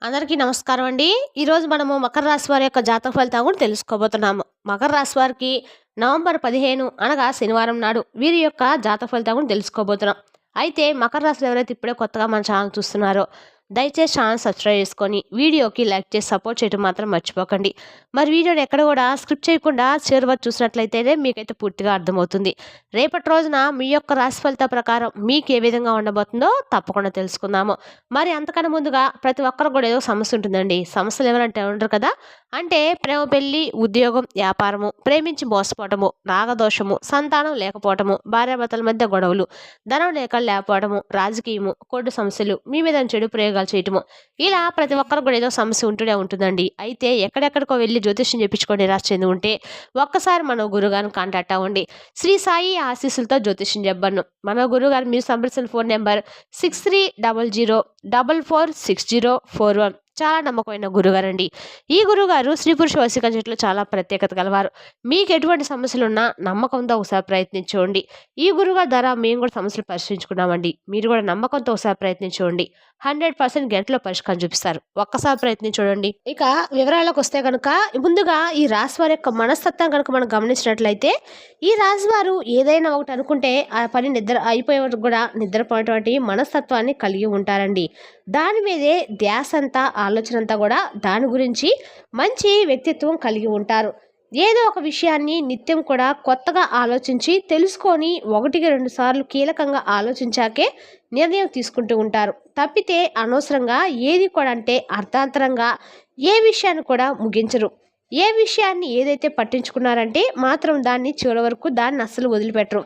అందరికీ నమస్కారం అండి. ఈరోజు మనము మకర రాశి వారి యొక్క జాతక ఫలితాలు కూడా తెలుసుకోబోతున్నాము. మకర రాశి వారికి నవంబర్ 15 అనగా శనివారం నాడు వీరి యొక్క జాతక ఫలితాలు కూడా తెలుసుకోబోతున్నాం. అయితే మకర రాశిలో ఎవరైతే ఇప్పుడే కొత్తగా మన ఛానల్ చూస్తున్నారో దయచేసి ఛానల్ సబ్స్క్రైబ్ చేసుకొని వీడియోకి లైక్ చేసి సపోర్ట్ చేయడం మాత్రం మర్చిపోకండి. మరి వీడియోని ఎక్కడ కూడా స్క్రిప్ట్ చేయకుండా చివరి వరకు చూసినట్లయితేనే మీకైతే పూర్తిగా అర్థమవుతుంది. రేపటి రోజున మీ యొక్క రాశి ఫలిత ప్రకారం మీకు ఏ విధంగా ఉండబోతుందో తప్పకుండా తెలుసుకుందాము. మరి అంతకన్నా ముందుగా ప్రతి ఒక్కరు కూడా ఏదో సమస్య ఉంటుందండి. సమస్యలు ఎవరంటే ఉండరు కదా. అంటే ప్రేమ, పెళ్లి, ఉద్యోగం, వ్యాపారము, ప్రేమించి మోసపోవటము, నాగదోషము, సంతానం లేకపోవటము, భార్యాభర్తల మధ్య గొడవలు, ధనం లేకపోవడము, రాజకీయము, కోర్టు సమస్యలు, మీ మీద చెడు ప్రయోగాలు చేయటము, ఇలా ప్రతి ఒక్కరు కూడా ఏదో సమస్య ఉంటూనే ఉంటుందండి. అయితే ఎక్కడెక్కడికో వెళ్ళి జ్యోతిష్యం చెప్పించుకొని నిరాశ చెంది ఉంటే ఒక్కసారి మన గురుగారిని కాంటాక్ట్ అవ్వండి. శ్రీ సాయి ఆశీస్సులతో జ్యోతిష్యం చెప్పను. మన గురుగారు మీరు సంప్రదించిన ఫోన్ నెంబర్ 6300446041. చాలా నమ్మకమైన గురుగారండి. ఈ గురుగారు స్త్రీ పురుష వశీకరణ చెట్లు చాలా ప్రత్యేకత గలవారు. మీకు ఎటువంటి సమస్యలు ఉన్నా నమ్మకంతో ఒకసారి ప్రయత్నించండి. ఈ గురుగారి ద్వారా మేము కూడా సమస్యలు పరిష్కరించుకున్నామండి. మీరు కూడా నమ్మకంతో ఒకసారి ప్రయత్నించండి. 100% గంటలో పరిష్కారం చూపిస్తారు. ఒక్కసారి ప్రయత్నించండి. ఇక వివరాలకు వస్తే కనుక ముందుగా ఈ రాశి వారి యొక్క మనస్తత్వం కనుక మనం గమనించినట్లయితే ఈ రాశి వారు ఏదైనా ఒకటి అనుకుంటే ఆ పని అయిపోయే వరకు కూడా నిద్రపోయేటువంటి మనస్తత్వాన్ని కలిగి ఉంటారండి. దాని మీదే ధ్యాస అంతా ఆలోచన అంతా కూడా దాని గురించి మంచి వ్యక్తిత్వం కలిగి ఉంటారు. ఏదో ఒక విషయాన్ని నిత్యం కూడా కొత్తగా ఆలోచించి తెలుసుకొని 1-2 సార్లు కీలకంగా ఆలోచించాకే నిర్ణయం తీసుకుంటూ ఉంటారు. తప్పితే అనవసరంగా ఏది కూడా అంటే అర్థాంతరంగా ఏ విషయాన్ని కూడా ముగించరు. ఏ విషయాన్ని ఏదైతే పట్టించుకున్నారంటే మాత్రం దాన్ని చివరి వరకు దాన్ని అస్సలు వదిలిపెట్టరు.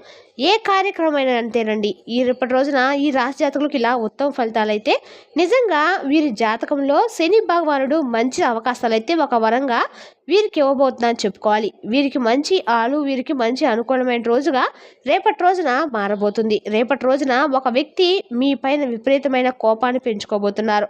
ఏ కార్యక్రమం అయినా అంతేనండి. రేపటి రోజున ఈ రాశి జాతకులకు ఇలా ఉత్తమ ఫలితాలు అయితే నిజంగా వీరి జాతకంలో శని భగవానుడు మంచి అవకాశాలు అయితే ఒక వరంగా వీరికి ఇవ్వబోతుందని చెప్పుకోవాలి. వీరికి మంచి అనుకూలమైన రోజుగా రేపటి రోజున మారబోతుంది. రేపటి రోజున ఒక వ్యక్తి మీ పైన విపరీతమైన కోపాన్ని పెంచుకోబోతున్నారు.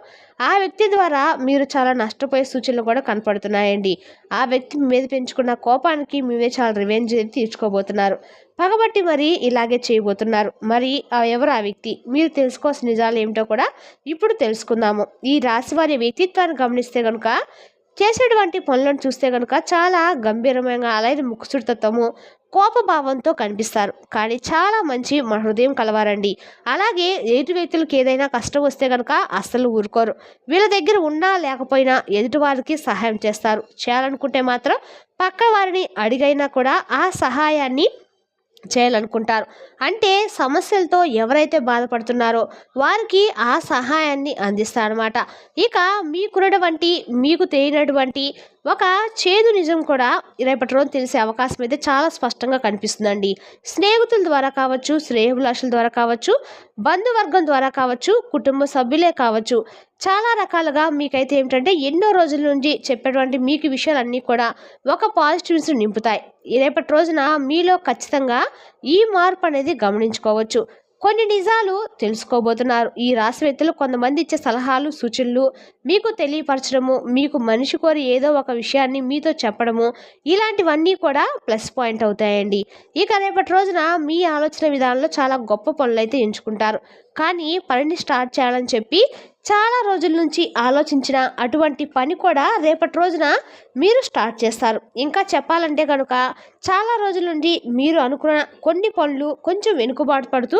ఆ వ్యక్తి ద్వారా మీరు చాలా నష్టపోయే సూచనలు కూడా కనపడుతున్నాయండి. ఆ వ్యక్తి మీ మీద పెంచుకున్న కోపానికి మీవే చాలా రివెంజ్ తీర్చుకోబోతున్నారు. పగబట్టి మరి ఇలాగే చేయబోతున్నారు. మరి ఎవరు ఆ వ్యక్తి? మీరు తెలుసుకోవాల్సిన నిజాలు ఏమిటో కూడా ఇప్పుడు తెలుసుకుందాము. ఈ రాశి వారి వ్యక్తిత్వాన్ని గమనిస్తే కనుక చేసేటువంటి పనులను చూస్తే కనుక చాలా గంభీరమైన అలాగే ముక్కుసుడితత్వము, కోపభావంతో కనిపిస్తారు. కానీ చాలా మంచి హృదయం కలవారండి. అలాగే ఎదుటి వ్యక్తులకు ఏదైనా కష్టం వస్తే కనుక అస్సలు ఊరుకోరు. వీళ్ళ దగ్గర ఉన్నా లేకపోయినా ఎదుటి వారికి సహాయం చేస్తారు. చేయాలనుకుంటే మాత్రం పక్క వారిని అడిగైనా కూడా ఆ సహాయాన్ని చేయాలనుకుంటారు. అంటే సమస్యలతో ఎవరైతే బాధపడుతున్నారో వారికి ఆ సహాయాన్ని అందిస్తారనమాట. ఇక మీకు తెలియనటువంటి ఒక చేదు నిజం కూడా రేపటి రోజు తెలిసే అవకాశం అయితే చాలా స్పష్టంగా కనిపిస్తుందండి. స్నేహితుల ద్వారా కావచ్చు, శ్రేయోభిలాషుల ద్వారా కావచ్చు, బంధువర్గం ద్వారా కావచ్చు, కుటుంబ సభ్యులే కావచ్చు, చాలా రకాలుగా మీకైతే ఏమిటంటే ఎన్నో రోజుల నుంచి చెప్పేటువంటి మీకు విషయాలన్నీ కూడా ఒక పాజిటివ్స్ నింపుతాయి. రేపటి రోజున మీలో ఖచ్చితంగా ఈ మార్పు అనేది గమనించుకోవచ్చు. కొన్ని నిజాలు తెలుసుకోబోతున్నారు. ఈ రాశి వ్యక్తులు కొంతమంది ఇచ్చే సలహాలు, సూచనలు మీకు తెలియపరచడము, మీకు మనిషి కోరి ఏదో ఒక విషయాన్ని మీతో చెప్పడము, ఇలాంటివన్నీ కూడా ప్లస్ పాయింట్ అవుతాయండి. ఇక రేపటి రోజున మీ ఆలోచన విధానంలో చాలా గొప్ప పనులు అయితే ఎంచుకుంటారు. కానీ పనిని స్టార్ట్ చేయాలని చెప్పి చాలా రోజుల నుంచి ఆలోచించిన అటువంటి పని కూడా రేపటి రోజున మీరు స్టార్ట్ చేస్తారు. ఇంకా చెప్పాలంటే కనుక చాలా రోజుల నుండి మీరు అనుకున్న కొన్ని పనులు కొంచెం వెనుకబాటు పడుతూ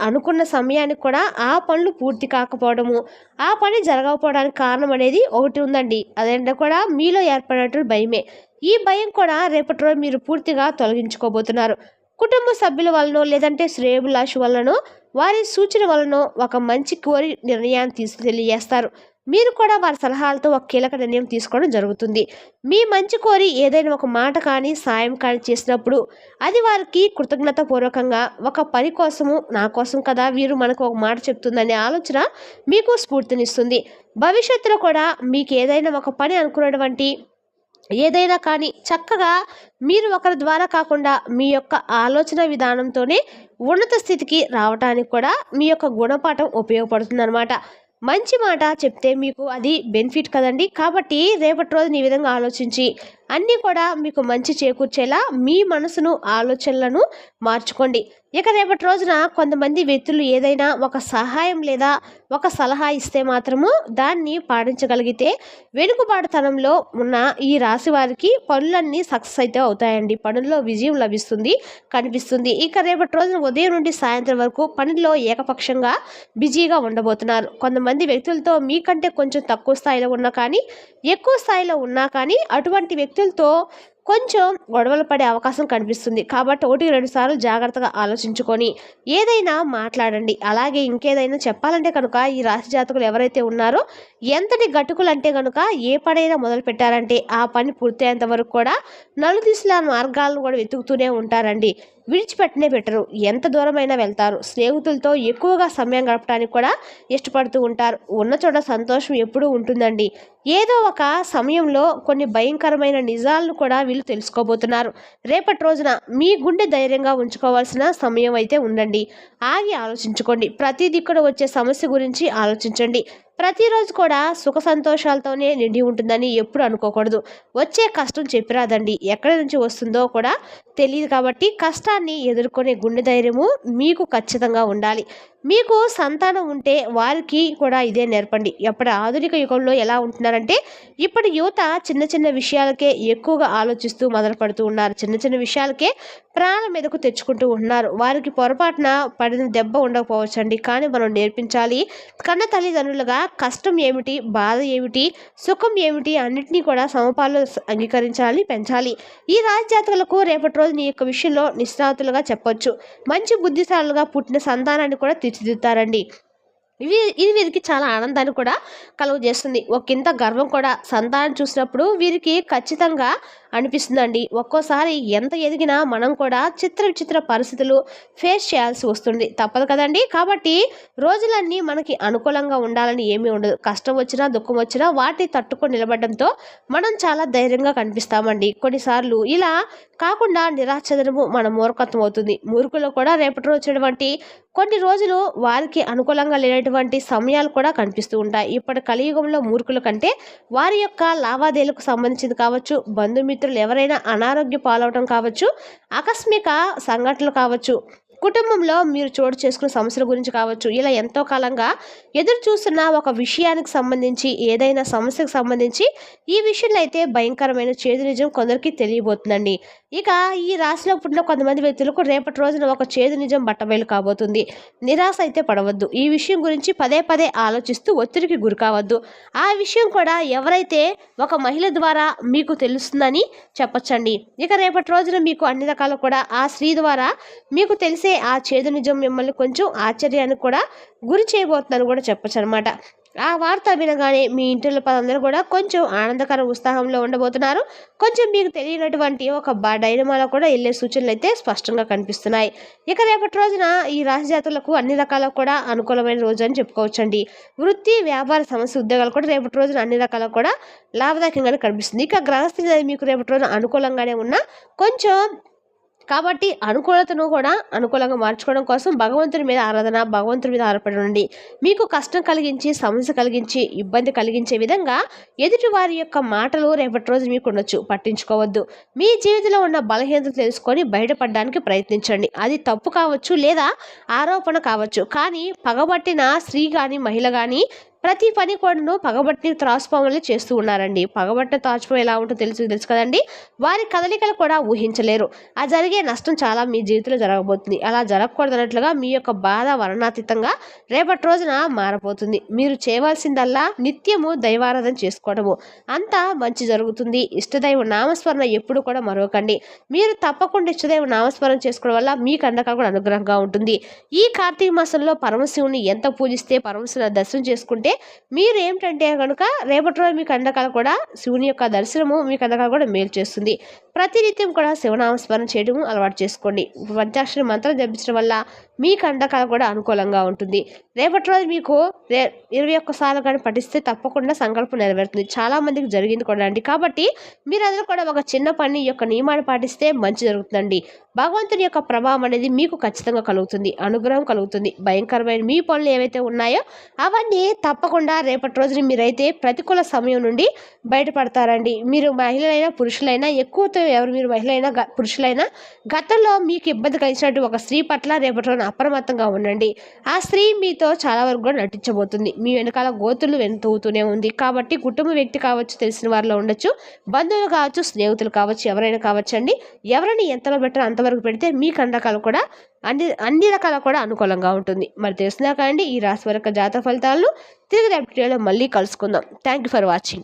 అనుకున్న సమయానికి కూడా ఆ పనులు పూర్తి కాకపోవడము, ఆ పని జరగకపోవడానికి కారణం అనేది ఒకటి ఉందండి. అదేంటే కూడా మీలో ఏర్పడినటువంటి భయమే. ఈ భయం కూడా రేపటి రోజు మీరు పూర్తిగా తొలగించుకోబోతున్నారు. కుటుంబ సభ్యుల వలన లేదంటే శ్రేయోభిలాషి వలనో వారి సూచన వలన ఒక మంచి కోరి నిర్ణయాన్ని తెలియజేస్తారు. మీరు కూడా వారి సలహాలతో ఒక కీలక నిర్ణయం తీసుకోవడం జరుగుతుంది. మీ మంచి కోరి ఏదైనా ఒక మాట కానీ సాయం కానీ చేసినప్పుడు అది వారికి కృతజ్ఞతాపూర్వకంగా ఒక పని కోసము నా కోసం కదా వీరు మనకు ఒక మాట చెప్తుందనే ఆలోచన మీకు స్ఫూర్తినిస్తుంది. భవిష్యత్తులో కూడా మీకు ఏదైనా ఒక పని అనుకున్నటువంటి ఏదైనా కానీ చక్కగా మీరు ఒకరి ద్వారా కాకుండా మీ యొక్క ఆలోచన విధానంతోనే ఉన్నత స్థితికి రావడానికి కూడా మీ యొక్క గుణపాఠం ఉపయోగపడుతుందన్నమాట. మంచి మాట చెప్తే మీకు అది బెనిఫిట్ కదండి. కాబట్టి రేపటి రోజున ఈ విధంగా ఆలోచించి అన్నీ కూడా మీకు మంచి చేకూర్చేలా మీ మనసును ఆలోచనలను మార్చుకోండి. ఇక రేపటి రోజున కొంతమంది వ్యక్తులు ఏదైనా ఒక సహాయం లేదా ఒక సలహా ఇస్తే మాత్రము దాన్ని పాటించగలిగితే వెనుకబాటుతనంలో ఉన్న ఈ రాశి వారికి పనులన్నీ సక్సెస్ అయితే అవుతాయండి. పనుల్లో విజయం లభిస్తుంది కనిపిస్తుంది. ఇక రేపటి రోజున ఉదయం నుండి సాయంత్రం వరకు పనిలో ఏకపక్షంగా బిజీగా ఉండబోతున్నారు. కొంతమంది వ్యక్తులతో మీకంటే కొంచెం తక్కువ స్థాయిలో ఉన్నా కానీ ఎక్కువ స్థాయిలో ఉన్నా కానీ అటువంటి వ్యక్తులతో కొంచెం గొడవలు పడే అవకాశం కనిపిస్తుంది. కాబట్టి 1, 2 సార్లు జాగ్రత్తగా ఆలోచించుకొని ఏదైనా మాట్లాడండి. అలాగే ఇంకేదైనా చెప్పాలంటే కనుక ఈ రాశి జాతకులు ఎవరైతే ఉన్నారో ఎంతటి గట్టుకులు అంటే కనుక ఏ పనైనా మొదలు పెట్టారంటే ఆ పని పూర్తయ్యేంత వరకు కూడా నలుదిశల మార్గాలను కూడా వెతుకుతూనే ఉంటారండి. విడిచిపెట్టనే పెట్టరు. ఎంత దూరమైనా వెళ్తారు. స్నేహితులతో ఎక్కువగా సమయం గడపడానికి కూడా ఇష్టపడుతూ ఉంటారు. ఉన్న చోట సంతోషం ఎప్పుడూ ఉంటుందండి. ఏదో ఒక సమయంలో కొన్ని భయంకరమైన నిజాలను కూడా వీళ్ళు తెలుసుకోబోతున్నారు. రేపటి రోజున మీ గుండె ధైర్యంగా ఉంచుకోవాల్సిన సమయం అయితే ఉందండి. ఆగి ఆలోచించుకోండి. ప్రతి దిక్కున వచ్చే సమస్య గురించి ఆలోచించండి. ప్రతిరోజు కూడా సుఖ సంతోషాలతోనే నిండి ఉంటుందని ఎప్పుడు అనుకోకూడదు. వచ్చే కష్టం చెప్పిరాదండి. ఎక్కడి నుంచి వస్తుందో కూడా తెలియదు. కాబట్టి కష్టాన్ని ఎదుర్కొనే గుండె ధైర్యము మీకు ఖచ్చితంగా ఉండాలి. మీకు సంతానం ఉంటే వారికి కూడా ఇదే నేర్పండి. ఎప్పటి ఆధునిక యుగంలో ఎలా ఉంటున్నారంటే ఇప్పటి యువత చిన్న చిన్న విషయాలకే ఎక్కువగా ఆలోచిస్తూ మొదలు పడుతూ ఉన్నారు. చిన్న చిన్న విషయాలకే ప్రాణం మీదకు తెచ్చుకుంటూ ఉంటున్నారు. వారికి పొరపాటున పడిన దెబ్బ ఉండకపోవచ్చండి. కానీ మనం నేర్పించాలి. కన్న తల్లిదండ్రులుగా కష్టం ఏమిటి, బాధ ఏమిటి, సుఖం ఏమిటి అన్నింటినీ కూడా సమపాల్లో అంగీకరించాలి, పెంచాలి. ఈ రాజజాతకులకు రేపటి రోజు నీ యొక్క విషయంలో నిష్ణాతులుగా చెప్పొచ్చు. మంచి బుద్ధిశాలుగా పుట్టిన సంతానాన్ని కూడా తీర్చిదిద్దుతారండి. ఇది వీరికి చాలా ఆనందాన్ని కూడా కలుగజేస్తుంది. ఒకంత గర్వం కూడా సంతానం చూసినప్పుడు వీరికి ఖచ్చితంగా అనిపిస్తుందండి. ఒక్కోసారి ఎంత ఎదిగినా మనం కూడా విచిత్ర పరిస్థితులు ఫేస్ చేయాల్సి వస్తుంది. తప్పదు కదండి. కాబట్టి రోజులన్నీ మనకి అనుకూలంగా ఉండాలని ఏమీ ఉండదు. కష్టం వచ్చినా దుఃఖం వచ్చినా వాటిని తట్టుకొని నిలబడడంతో మనం చాలా ధైర్యంగా కనిపిస్తామండి. కొన్నిసార్లు ఇలా కాకుండా నిరాశదనము మన మూర్ఖత్వం అవుతుంది. మూర్ఖులు కూడా రేపటి రోజు వచ్చేటువంటి కొన్ని రోజులు వారికి అనుకూలంగా లేనటువంటి సమయాలు కూడా కనిపిస్తూ ఉంటాయి. ఇప్పటి కలియుగంలో మూర్ఖుల కంటే వారి యొక్క లావాదేవీలకు సంబంధించింది కావచ్చు, బంధుమిత్రులు ఎవరైనా అనారోగ్య పాలవటం కావచ్చు, ఆకస్మిక సంఘటనలు కావచ్చు, కుటుంబంలో మీరు చోటు చేసుకున్న సమస్యల గురించి కావచ్చు, ఇలా ఎంతో కాలంగా ఎదురు చూస్తున్న ఒక విషయానికి సంబంధించి ఏదైనా సమస్యకు సంబంధించి ఈ విషయంలో అయితే భయంకరమైన చేదు నిజం కొందరికి తెలియబోతుందండి. ఇక ఈ రాశిలో పుట్టిన కొంతమంది వ్యక్తులకు రేపటి రోజున ఒక చేదు నిజం బట్టబయలు కాబోతుంది. నిరాశ అయితే పడవద్దు. ఈ విషయం గురించి పదే ఆలోచిస్తూ ఒత్తిడికి గురి కావద్దు. ఆ విషయం కూడా ఎవరైతే ఒక మహిళ ద్వారా మీకు తెలుస్తుందని చెప్పొచ్చండి. ఇక రేపటి రోజున మీకు అన్ని రకాలు కూడా ఆ స్త్రీ ద్వారా మీకు తెలిసే ఆ చేదు నిజం మిమ్మల్ని కొంచెం ఆశ్చర్యానికి కూడా గురి చేయబోతుందని కూడా చెప్పొచ్చు అనమాట. ఆ వార్త వినగానే మీ ఇంటిలో అందరూ కూడా కొంచెం ఆనందకర ఉత్సాహంలో ఉండబోతున్నారు. కొంచెం మీకు తెలియనటువంటి ఒక డైనమాలో కూడా వెళ్ళే సూచనలు అయితే స్పష్టంగా కనిపిస్తున్నాయి. ఇక రేపటి రోజున ఈ రాశి జాతకులకు అన్ని రకాల కూడా అనుకూలమైన రోజు అని చెప్పుకోవచ్చండి. వృత్తి వ్యాపార సమస్య ఉద్యోగాలు కూడా రేపటి రోజున అన్ని రకాల కూడా లాభదాయకంగానే కనిపిస్తుంది. ఇక గ్రహస్థితి అనేది మీకు రేపటి రోజున అనుకూలంగానే ఉన్నా కొంచెం కాబట్టి అనుకూలతను కూడా అనుకూలంగా మార్చుకోవడం కోసం భగవంతుని మీద ఆరాధన, భగవంతుని మీద ఆధారపడి ఉండండి. మీకు కష్టం కలిగించి, సమస్య కలిగించి, ఇబ్బంది కలిగించే విధంగా ఎదుటి వారి యొక్క మాటలు రేపటి రోజు మీకు ఉండొచ్చు. పట్టించుకోవద్దు. మీ జీవితంలో ఉన్న బలహీనతలు తెలుసుకొని బయటపడడానికి ప్రయత్నించండి. అది తప్పు కావచ్చు లేదా ఆరోపణ కావచ్చు. కానీ పగబట్టిన స్త్రీ కానీ మహిళ కానీ ప్రతి పని కూడాను పగబట్టి త్రాసుపాములే చేస్తూ ఉన్నారండి. పగబట్టిన త్రాసుపాము ఎలా ఉంటుందో తెలుసు కదండి. వారి కదలికలు కూడా ఊహించలేరు. ఆ జరిగే నష్టం చాలా మీ జీవితంలో జరగబోతుంది. అలా జరగకూడదన్నట్లుగా మీ యొక్క బాధ వర్ణాతీతంగా రేపటి రోజున మారబోతుంది. మీరు చేయవలసిందల్లా నిత్యము దైవారాధన చేసుకోవడము. అంతా మంచి జరుగుతుంది. ఇష్టదైవ నామస్మరణ ఎప్పుడు కూడా మరొకండి. మీరు తప్పకుండా ఇష్టదైవ నామస్మరణ చేసుకోవడం వల్ల మీకు అండగా కూడా అనుగ్రహంగా ఉంటుంది. ఈ కార్తీక మాసంలో పరమశివుని ఎంత పూజిస్తే, పరమశివుని దర్శనం చేసుకుంటే మీరు ఏమిటంటే కనుక రేపటి రోజు మీకు అందకాల కూడా శివుని యొక్క దర్శనము మీకు అందకాల కూడా మేలు చేస్తుంది. ప్రతినిత్యం కూడా శివనామస్మరణ చేయడం అలవాటు చేసుకోండి. పంచాక్షరి మంత్రం జపించడం వల్ల మీ కండకాలు కూడా అనుకూలంగా ఉంటుంది. రేపటి రోజు మీకు 21 సార్లు కానీ పఠిస్తే తప్పకుండా సంకల్పం నెరవేరుతుంది. చాలామందికి జరిగింది కూడా అండి. కాబట్టి మీరందరూ కూడా ఒక చిన్న పని యొక్క నియమాన్ని పాటిస్తే మంచి జరుగుతుందండి. భగవంతుని యొక్క ప్రభావం అనేది మీకు ఖచ్చితంగా కలుగుతుంది. అనుగ్రహం కలుగుతుంది. భయంకరమైన మీ పనులు ఏవైతే ఉన్నాయో అవన్నీ తప్పకుండా రేపటి రోజున మీరైతే ప్రతికూల సమయం నుండి బయటపడతారండి. మీరు మహిళలైనా పురుషులైనా ఎక్కువతో ఎవరు మీరు మహిళైనా పురుషులైనా గతంలో మీకు ఇబ్బంది కలిగినట్టు ఒక స్త్రీ పట్ల రేపటి రోజున అప్రమత్తంగా ఉండండి. ఆ స్త్రీ మీతో చాలా వరకు కూడా నటించబోతుంది. మీ వెనకాల గోతులు వెనుతూతూనే ఉంది. కాబట్టి కుటుంబ వ్యక్తి కావచ్చు, తెలిసిన వారిలో ఉండొచ్చు, బంధువులు కావచ్చు, స్నేహితులు కావచ్చు, ఎవరైనా కావచ్చండి. ఎవరైనా ఎంతలో బెటర్ అంతవరకు పెడితే మీ కండకాలు కూడా అన్ని రకాల కూడా అనుకూలంగా ఉంటుంది. మరి తెలిసినా కానీ ఈ రాశి వరకు జాతక ఫలితాలను తిరిగి రేపటి వీడియోలో మళ్ళీ కలుసుకుందాం. Thank you for watching.